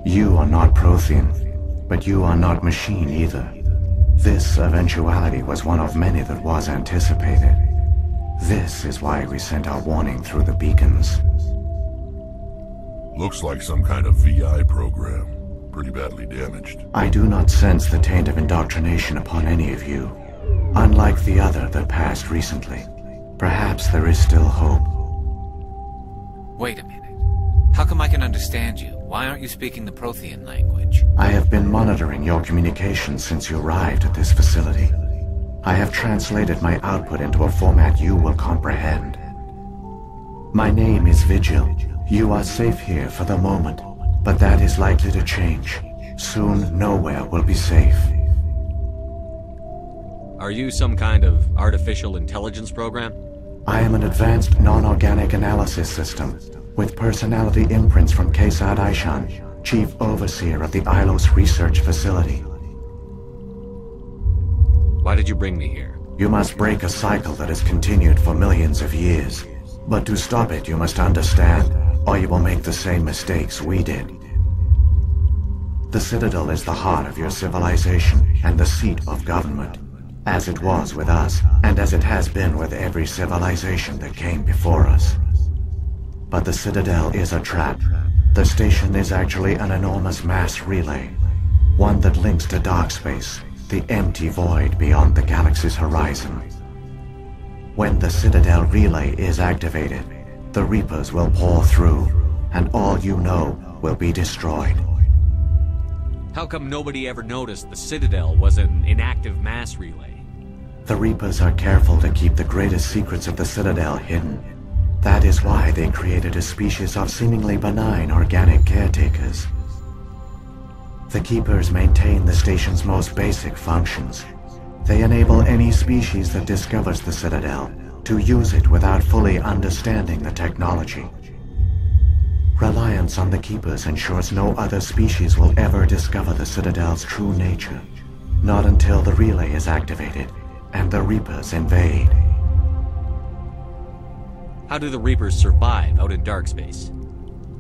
You are not Prothean, but you are not machine either. This eventuality was one of many that was anticipated. This is why we sent our warning through the beacons. Looks like some kind of VI program. Pretty badly damaged. I do not sense the taint of indoctrination upon any of you. Unlike the other that passed recently. Perhaps there is still hope. Wait a minute. How come I can understand you? Why aren't you speaking the Prothean language? I have been monitoring your communications since you arrived at this facility. I have translated my output into a format you will comprehend. My name is Vigil. You are safe here for the moment, but that is likely to change. Soon, nowhere will be safe. Are you some kind of artificial intelligence program? I am an advanced non-organic analysis system, with personality imprints from Kesad Aishan, Chief Overseer of the Ilios Research Facility. Why did you bring me here? You must break a cycle that has continued for millions of years. But to stop it, you must understand, or you will make the same mistakes we did. The Citadel is the heart of your civilization and the seat of government, as it was with us, and as it has been with every civilization that came before us. But the Citadel is a trap. The station is actually an enormous mass relay, one that links to dark space, the empty void beyond the galaxy's horizon. When the Citadel relay is activated, the Reapers will pour through, and all you know will be destroyed. How come nobody ever noticed the Citadel was an inactive mass relay? The Reapers are careful to keep the greatest secrets of the Citadel hidden. That is why they created a species of seemingly benign organic caretakers. The Keepers maintain the station's most basic functions. They enable any species that discovers the Citadel to use it without fully understanding the technology. Reliance on the Keepers ensures no other species will ever discover the Citadel's true nature. Not until the relay is activated and the Reapers invade. How do the Reapers survive out in dark space?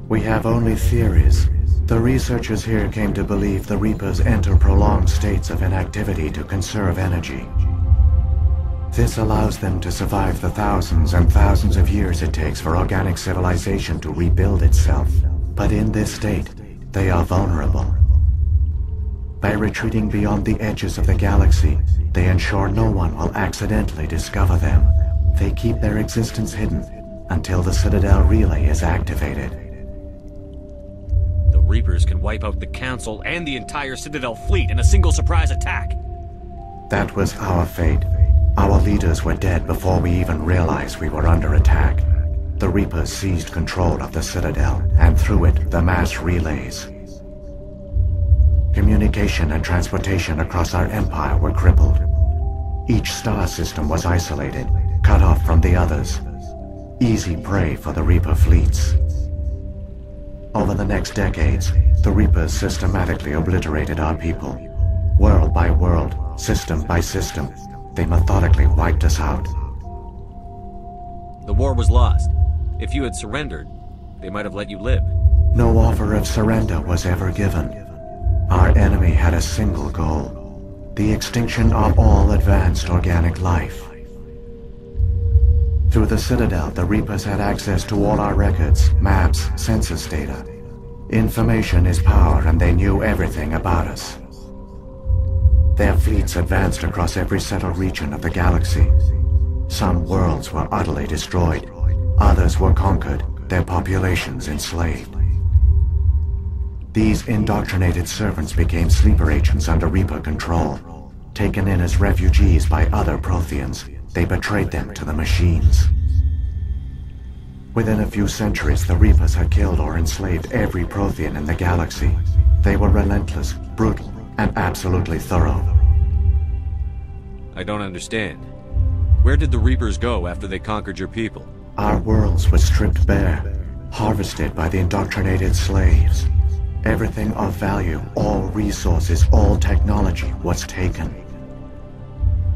We have only theories. The researchers here came to believe the Reapers enter prolonged states of inactivity to conserve energy. This allows them to survive the thousands and thousands of years it takes for organic civilization to rebuild itself. But in this state, they are vulnerable. By retreating beyond the edges of the galaxy, they ensure no one will accidentally discover them. They keep their existence hidden until the Citadel relay is activated. The Reapers can wipe out the Council and the entire Citadel fleet in a single surprise attack. That was our fate. Our leaders were dead before we even realized we were under attack. The Reapers seized control of the Citadel, and through it, the mass relays. Communication and transportation across our empire were crippled. Each star system was isolated, cut off from the others. Easy prey for the Reaper fleets. Over the next decades, the Reapers systematically obliterated our people. World by world, system by system, they methodically wiped us out. The war was lost. If you had surrendered, they might have let you live. No offer of surrender was ever given. Our enemy had a single goal: the extinction of all advanced organic life. Through the Citadel, the Reapers had access to all our records, maps, census data. Information is power, and they knew everything about us. Their fleets advanced across every settled region of the galaxy. Some worlds were utterly destroyed. Others were conquered, their populations enslaved. These indoctrinated servants became sleeper agents under Reaper control. Taken in as refugees by other Protheans, they betrayed them to the machines. Within a few centuries, the Reapers had killed or enslaved every Prothean in the galaxy. They were relentless, brutal, and absolutely thorough. I don't understand. Where did the Reapers go after they conquered your people? Our worlds were stripped bare, harvested by the indoctrinated slaves. Everything of value, all resources, all technology was taken.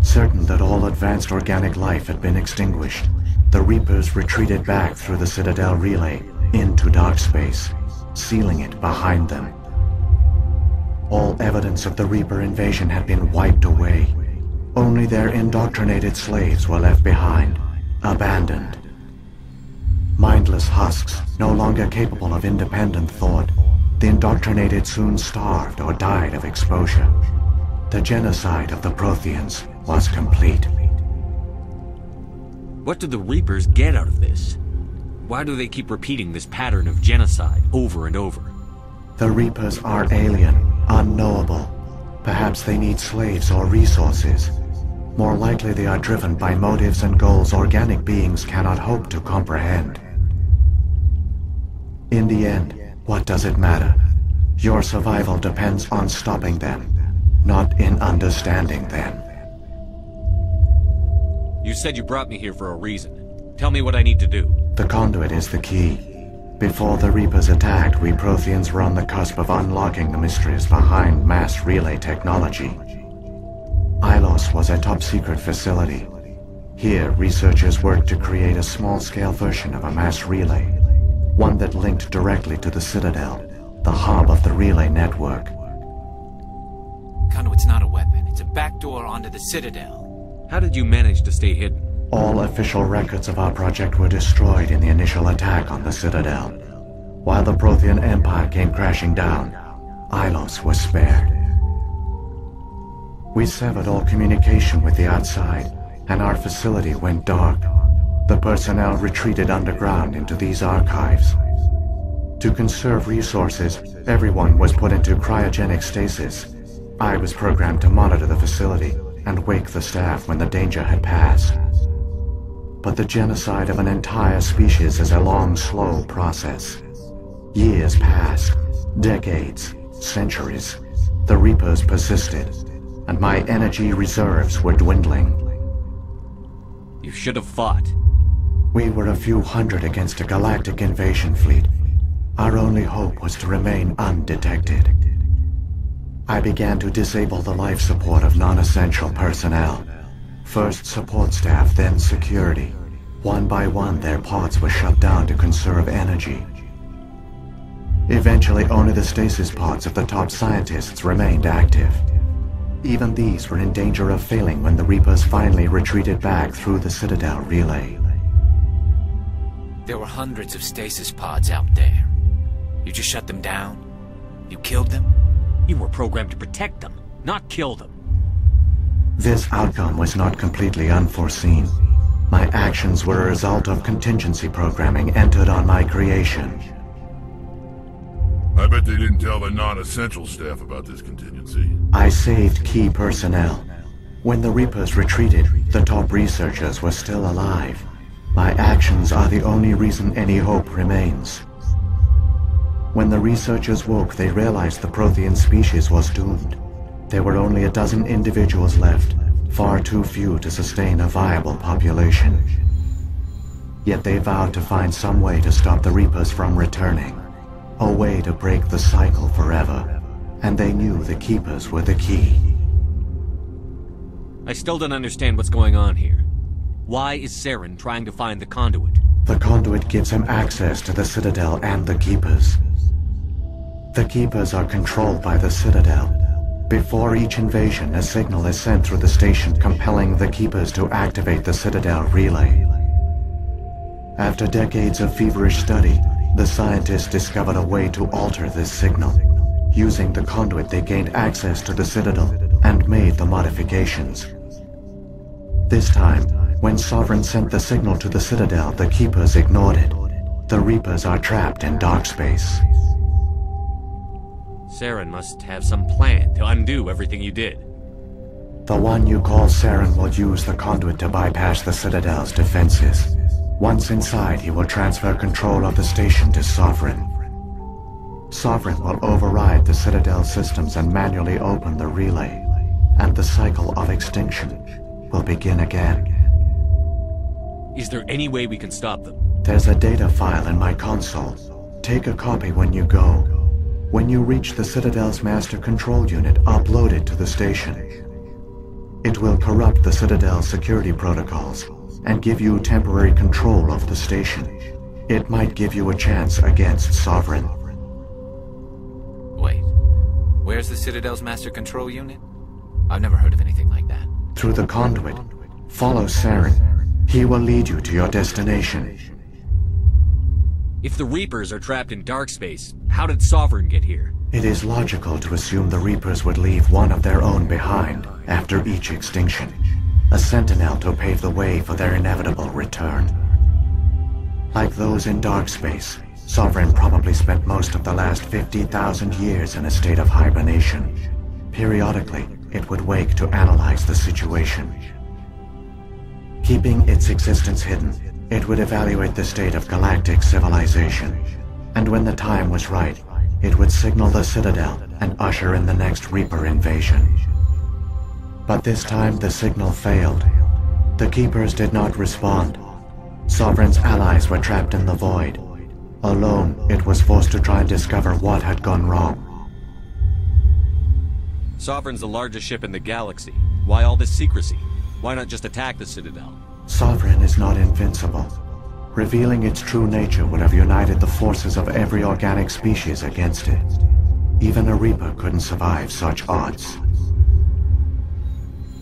Certain that all advanced organic life had been extinguished, the Reapers retreated back through the Citadel relay into dark space, sealing it behind them. All evidence of the Reaper invasion had been wiped away. Only their indoctrinated slaves were left behind, abandoned. Mindless husks, no longer capable of independent thought, the indoctrinated soon starved or died of exposure. The genocide of the Protheans was complete. What do the Reapers get out of this? Why do they keep repeating this pattern of genocide over and over? The Reapers are alien, unknowable. Perhaps they need slaves or resources. More likely they are driven by motives and goals organic beings cannot hope to comprehend. In the end, what does it matter? Your survival depends on stopping them, not in understanding them. You said you brought me here for a reason. Tell me what I need to do. The conduit is the key. Before the Reapers attacked, we Protheans were on the cusp of unlocking the mysteries behind mass relay technology. Ilios was a top-secret facility. Here, researchers worked to create a small-scale version of a mass relay, one that linked directly to the Citadel, the hub of the relay network. Conduit's not a weapon. It's a backdoor onto the Citadel. How did you manage to stay hidden? All official records of our project were destroyed in the initial attack on the Citadel. While the Prothean Empire came crashing down, Ilios was spared. We severed all communication with the outside, and our facility went dark. The personnel retreated underground into these archives. To conserve resources, everyone was put into cryogenic stasis. I was programmed to monitor the facility and wake the staff when the danger had passed. But the genocide of an entire species is a long, slow process. Years passed, decades, centuries. The Reapers persisted, and my energy reserves were dwindling. You should have fought. We were a few hundred against a galactic invasion fleet. Our only hope was to remain undetected. I began to disable the life support of non-essential personnel. First support staff, then security. One by one, their pods were shut down to conserve energy. Eventually, only the stasis pods of the top scientists remained active. Even these were in danger of failing when the Reapers finally retreated back through the Citadel relay. There were hundreds of stasis pods out there. You just shut them down? You killed them? You were programmed to protect them, not kill them. This outcome was not completely unforeseen. My actions were a result of contingency programming entered on my creation. I bet they didn't tell the non-essential staff about this contingency. I saved key personnel. When the Reapers retreated, the top researchers were still alive. My actions are the only reason any hope remains. When the researchers woke, they realized the Prothean species was doomed. There were only a dozen individuals left, far too few to sustain a viable population. Yet they vowed to find some way to stop the Reapers from returning, a way to break the cycle forever, and they knew the Keepers were the key. I still don't understand what's going on here. Why is Saren trying to find the conduit? The conduit gives him access to the Citadel and the Keepers. The Keepers are controlled by the Citadel. Before each invasion, a signal is sent through the station compelling the Keepers to activate the Citadel relay. After decades of feverish study, the scientists discovered a way to alter this signal. Using the conduit, they gained access to the Citadel and made the modifications. This time, when Sovereign sent the signal to the Citadel, the Keepers ignored it. The Reapers are trapped in dark space. Saren must have some plan to undo everything you did. The one you call Saren will use the conduit to bypass the Citadel's defenses. Once inside, he will transfer control of the station to Sovereign. Sovereign will override the Citadel systems and manually open the relay, and the cycle of extinction will begin again. Is there any way we can stop them? There's a data file in my console. Take a copy when you go. When you reach the Citadel's master control unit, upload it to the station. It will corrupt the Citadel's security protocols and give you temporary control of the station. It might give you a chance against Sovereign. Wait, where Where's the Citadel's master control unit? I've never heard of anything like that. Through the conduit. Follow Saren. He will lead you to your destination. If the Reapers are trapped in dark space, how did Sovereign get here? It is logical to assume the Reapers would leave one of their own behind after each extinction. A sentinel to pave the way for their inevitable return. Like those in dark space, Sovereign probably spent most of the last 50,000 years in a state of hibernation. Periodically, it would wake to analyze the situation. Keeping its existence hidden, it would evaluate the state of galactic civilization. And when the time was right, it would signal the Citadel and usher in the next Reaper invasion. But this time the signal failed. The Keepers did not respond. Sovereign's allies were trapped in the void. Alone, it was forced to try and discover what had gone wrong. Sovereign's the largest ship in the galaxy. Why all this secrecy? Why not just attack the Citadel? Sovereign is not invincible. Revealing its true nature would have united the forces of every organic species against it. Even a Reaper couldn't survive such odds.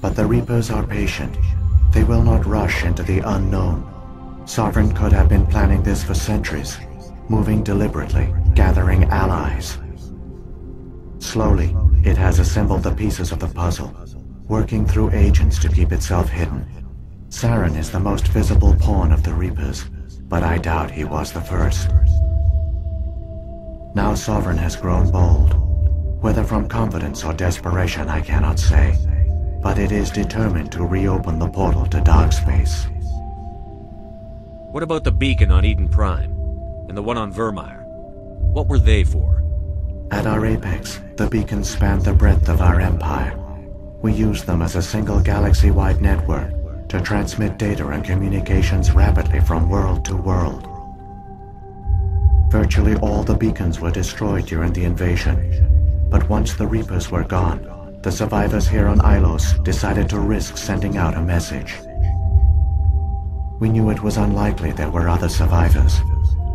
But the Reapers are patient. They will not rush into the unknown. Sovereign could have been planning this for centuries, moving deliberately, gathering allies. Slowly, it has assembled the pieces of the puzzle, working through agents to keep itself hidden. Saren is the most visible pawn of the Reapers, but I doubt he was the first. Now Sovereign has grown bold. Whether from confidence or desperation, I cannot say, but it is determined to reopen the portal to dark space. What about the beacon on Eden Prime? And the one on Vermeer? What were they for? At our apex, the beacons spanned the breadth of our empire. We used them as a single galaxy-wide network to transmit data and communications rapidly from world to world. Virtually all the beacons were destroyed during the invasion, but once the Reapers were gone, the survivors here on Ilios decided to risk sending out a message. We knew it was unlikely there were other survivors,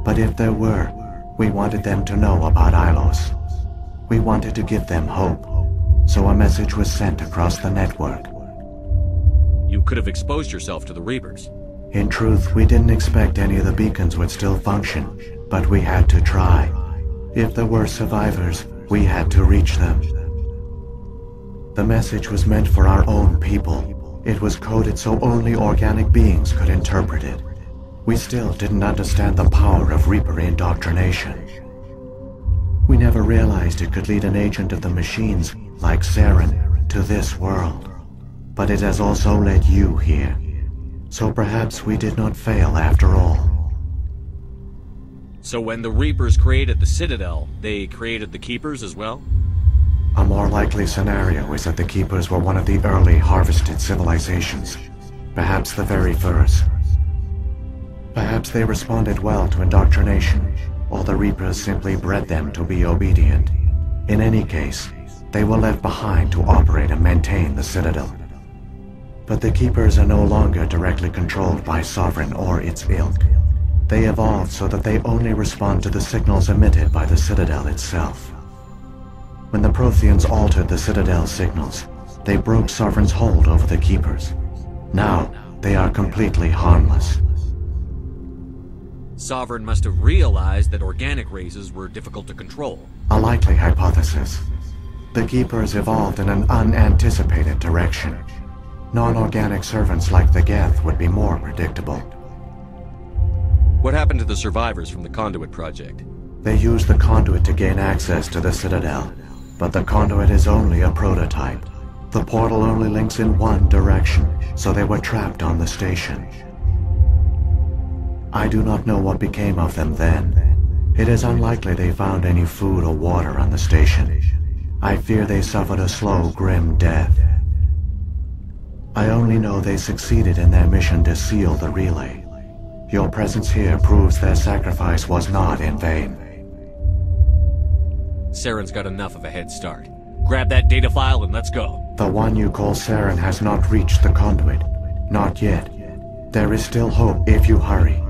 but if there were, we wanted them to know about Ilios. We wanted to give them hope, so a message was sent across the network. You could have exposed yourself to the Reapers. In truth, we didn't expect any of the beacons would still function, but we had to try. If there were survivors, we had to reach them. The message was meant for our own people. It was coded so only organic beings could interpret it. We still didn't understand the power of Reaper indoctrination. We never realized it could lead an agent of the machines, like Saren, to this world. But it has also led you here. So perhaps we did not fail after all. So when the Reapers created the Citadel, they created the Keepers as well? A more likely scenario is that the Keepers were one of the early harvested civilizations. Perhaps the very first. Perhaps they responded well to indoctrination, or the Reapers simply bred them to be obedient. In any case, they were left behind to operate and maintain the Citadel. But the Keepers are no longer directly controlled by Sovereign or its ilk. They evolved so that they only respond to the signals emitted by the Citadel itself. When the Protheans altered the Citadel's signals, they broke Sovereign's hold over the Keepers. Now, they are completely harmless. Sovereign must have realized that organic races were difficult to control. A likely hypothesis. The Keepers evolved in an unanticipated direction. Non-organic servants like the Geth would be more predictable. What happened to the survivors from the Conduit project? They used the conduit to gain access to the Citadel, but the conduit is only a prototype. The portal only links in one direction, so they were trapped on the station. I do not know what became of them then. It is unlikely they found any food or water on the station. I fear they suffered a slow, grim death. I only know they succeeded in their mission to seal the relay. Your presence here proves their sacrifice was not in vain. Saren's got enough of a head start. Grab that data file and let's go. The one you call Saren has not reached the conduit. Not yet. There is still hope if you hurry.